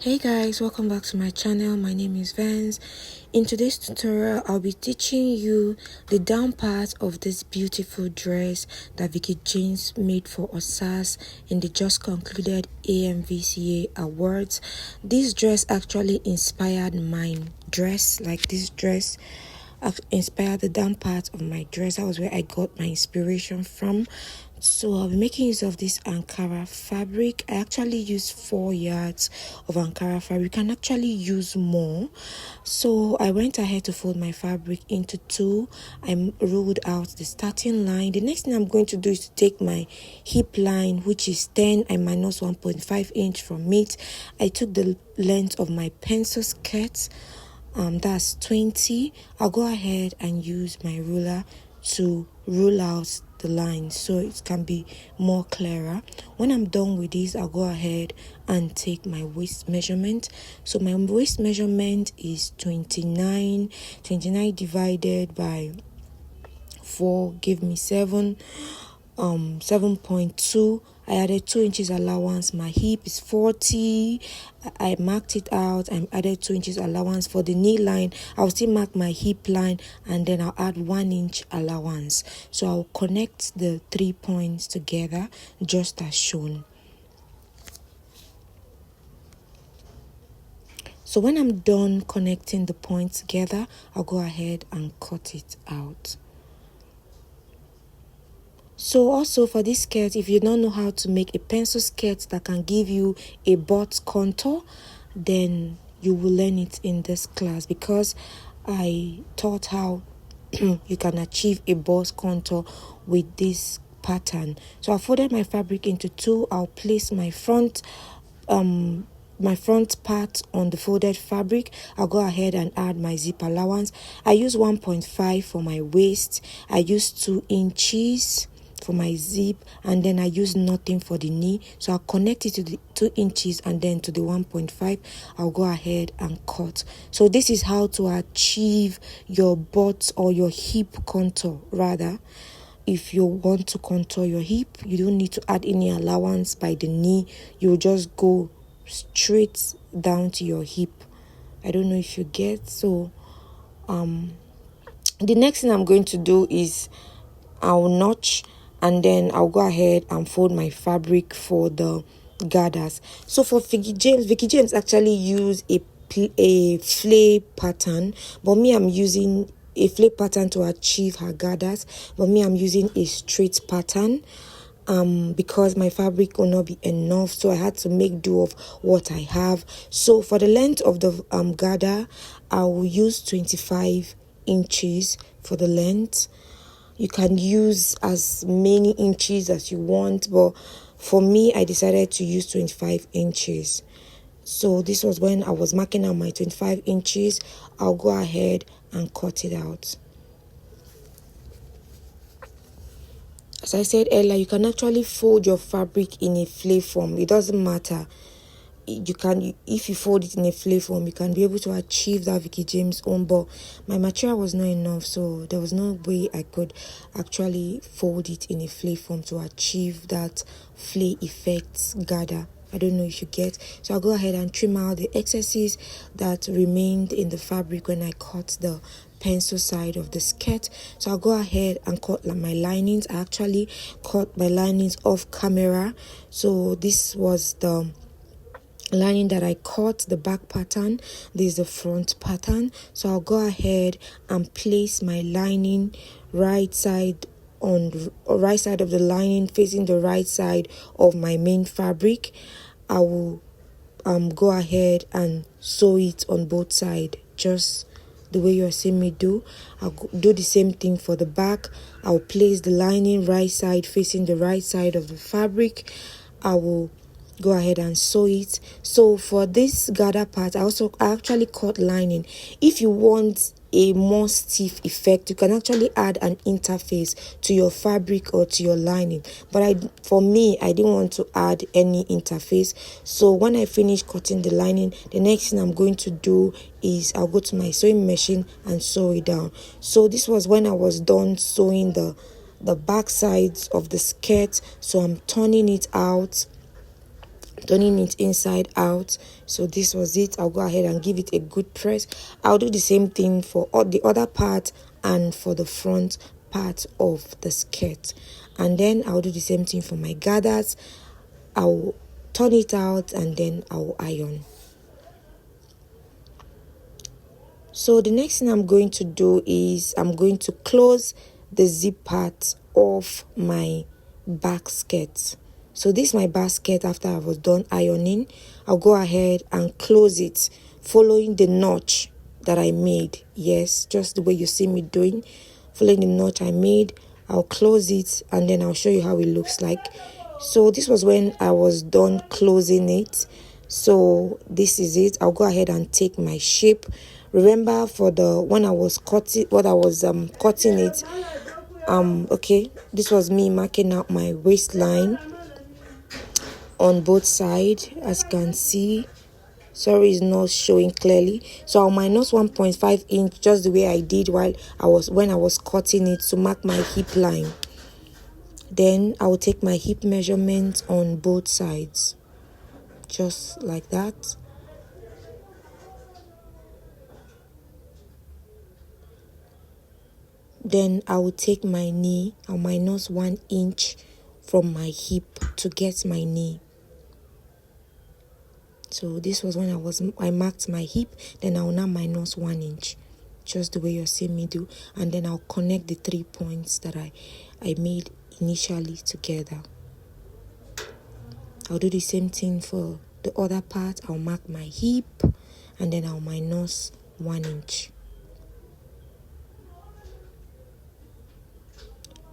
Hey guys, welcome back to my channel. My name is Vance. In today's tutorial, I'll be teaching you the down part of this beautiful dress that Vicky James made for Osas in the just concluded AMVCA Awards. This dress actually inspired my dress, like this dress inspired the down part of my dress. That was where I got my inspiration from. So I'll be making use of this Ankara fabric. I actually use 4 yards of Ankara fabric. You can actually use more. So I went ahead to fold my fabric into 2. I ruled out the starting line. The next thing I'm going to do is to take my hip line, which is 10. I minus 1.5 inch from it. I took the length of my pencil skirt. That's 20. I'll go ahead and use my ruler to rule out the line so it can be more clearer. When I'm done with this, I'll go ahead and take my waist measurement. So my waist measurement is 29 divided by 4 give me 7.2. I added 2 inches allowance. My hip is 40. I marked it out. I added 2 inches allowance for the knee line. I'll still mark my hip line and then I'll add 1 inch allowance. So I'll connect the 3 points together just as shown. So when I'm done connecting the points together, I'll go ahead and cut it out. So also for this skirt, if you don't know how to make a pencil skirt that can give you a butt contour, then you will learn it in this class, because I taught how you can achieve a butt contour with this pattern. So I folded my fabric into 2. I'll place my front part on the folded fabric. I'll go ahead and add my zip allowance. I use 1.5 for my waist. I use 2 inches for my zip, and then I use nothing for the knee. So I'll connect it to the 2 inches and then to the 1.5. I'll go ahead and cut. So this is how to achieve your butt or your hip contour. Rather, if you want to contour your hip, you don't need to add any allowance by the knee. You just go straight down to your hip. I don't know if you get. So the next thing I'm going to do is I'll notch, and then I'll go ahead and fold my fabric for the gathers. So for Vicky James actually use a flay pattern, but me, I'm using a flay pattern to achieve her gathers, but me, I'm using a straight pattern because my fabric will not be enough, so I had to make do of what I have. So for the length of the gather, I will use 25 inches for the length. You can use as many inches as you want, but for me, I decided to use 25 inches. So this was when I was marking out my 25 inches. I'll go ahead and cut it out. As I said earlier, you can actually fold your fabric in a flay form. It doesn't matter. You can, if you fold it in a flay form, you can be able to achieve that Vicky James own, but my material was not enough, so there was no way I could actually fold it in a flay form to achieve that flay effect gather. I don't know if you get. So I'll go ahead and trim out the excesses that remained in the fabric when I cut the pencil side of the skirt. So I'll go ahead and cut my linings. I actually cut my linings off camera. So this was the lining that I cut, the back pattern. This is the front pattern. So I'll go ahead and place my lining right side of the lining facing the right side of my main fabric. I will go ahead and sew it on both sides, just the way you're seeing me do. I'll do the same thing for the back. I'll place the lining right side facing the right side of the fabric. I will go ahead and sew it. So for this gather part, I actually cut lining. If you want a more stiff effect, you can actually add an interface to your fabric or to your lining, but for me, I didn't want to add any interface. So when I finish cutting the lining, the next thing I'm going to do is I'll go to my sewing machine and sew it down. So this was when I was done sewing the back sides of the skirt. So I'm turning it out turning it inside out. So this was it. I'll go ahead and give it a good press. I'll do the same thing for all the other part and for the front part of the skirt, and then I'll do the same thing for my gathers. I'll turn it out and then I'll iron. So the next thing I'm going to do is I'm going to close the zip part of my back skirt. So this is my basket. After I was done ironing, I'll go ahead and close it following the notch that I made. Yes, just the way you see me doing. Following the notch I made, I'll close it and then I'll show you how it looks like. So this was when I was done closing it. So this is it. I'll go ahead and take my shape. Remember, for the when I was cutting cutting it, okay, this was me marking out my waistline on both sides, as you can see. Sorry, it's not showing clearly. So I'll minus 1.5 inch, just the way I did when I was cutting it, to mark my hip line. Then I will take my hip measurement on both sides, just like that. Then I will take my knee. I'll minus 1 inch from my hip to get my knee. So this was when I marked my hip. Then I will now minus 1 inch, just the way you're seeing me do, and then I'll connect the 3 points that I made initially together. I'll do the same thing for the other part. I'll mark my hip and then I'll minus 1 inch.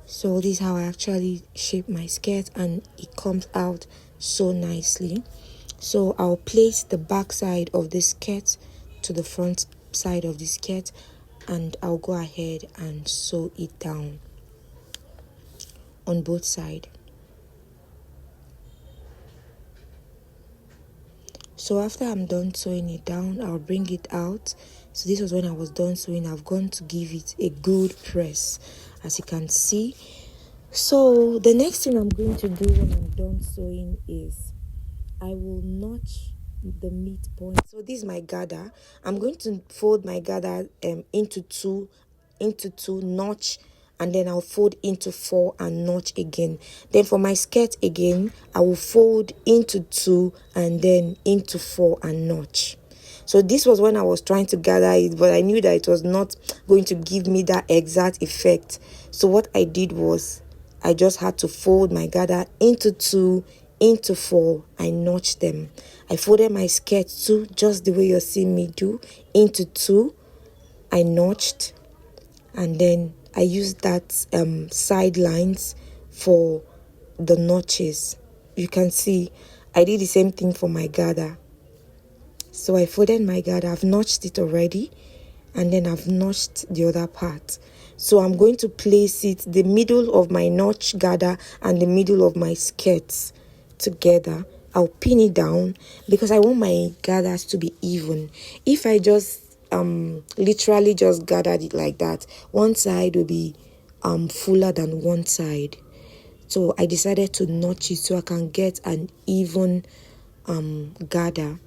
So this is how I actually shape my skirt, and it comes out so nicely. So I'll place the back side of the skirt to the front side of the skirt, and I'll go ahead and sew it down on both sides. So after I'm done sewing it down, I'll bring it out. So this was when I was done sewing. I've gone to give it a good press, as you can see. So the next thing I'm going to do when I'm done sewing is I will notch the midpoint. So this is my gather. I'm going to fold my gather into two, notch, and then I'll fold into 4 and notch again. Then for my skirt again, I will fold into 2 and then into 4 and notch. So this was when I was trying to gather it, but I knew that it was not going to give me that exact effect. So what I did was I just had to fold my gather into 2, into 4. I notched them. I folded my skirt too, just the way you're seeing me do, into 2. I notched, and then I used that side lines for the notches. You can see I did the same thing for my gather. So I folded my gather. I've notched it already, and then I've notched the other part. So I'm going to place it the middle of my notch gather and the middle of my skirts together. I'll pin it down because I want my gathers to be even. If I just literally just gathered it like that, one side will be fuller than one side. So I decided to notch it so I can get an even gather.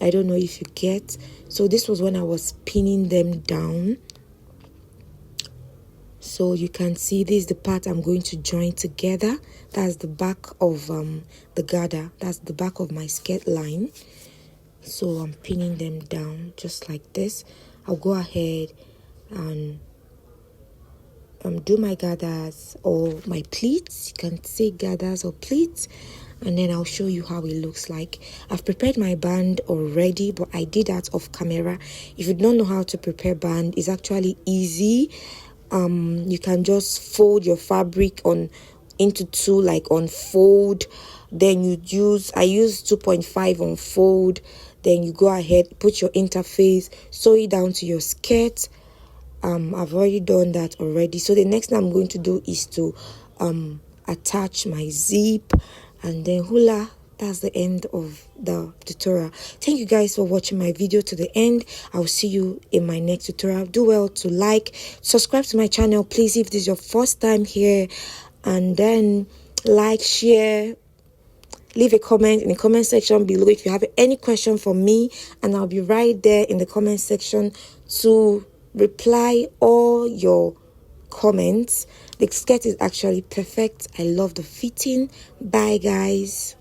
I don't know if you get. So this was when I was pinning them down. So you can see this is the part I'm going to join together. That's the back of the gather. That's the back of my skirt line. So I'm pinning them down just like this. I'll go ahead and do my gathers or my pleats. You can say gathers or pleats, and then I'll show you how it looks like. I've prepared my band already, but I did that off camera. If you don't know how to prepare band, it's actually easy. You can just fold your fabric into 2, like on fold. Then I use 2.5 on fold. Then you go ahead, put your interface, sew it down to your skirt. I've already done that already. So the next thing I'm going to do is to attach my zip, and then hula. That's the end of the tutorial. Thank you guys for watching my video to the end. I'll see you in my next tutorial. Do well to like, subscribe to my channel, please, if this is your first time here, and then like, share, leave a comment in the comment section below if you have any question for me, and I'll be right there in the comment section to reply all your comments. The skirt is actually perfect. I love the fitting. Bye guys.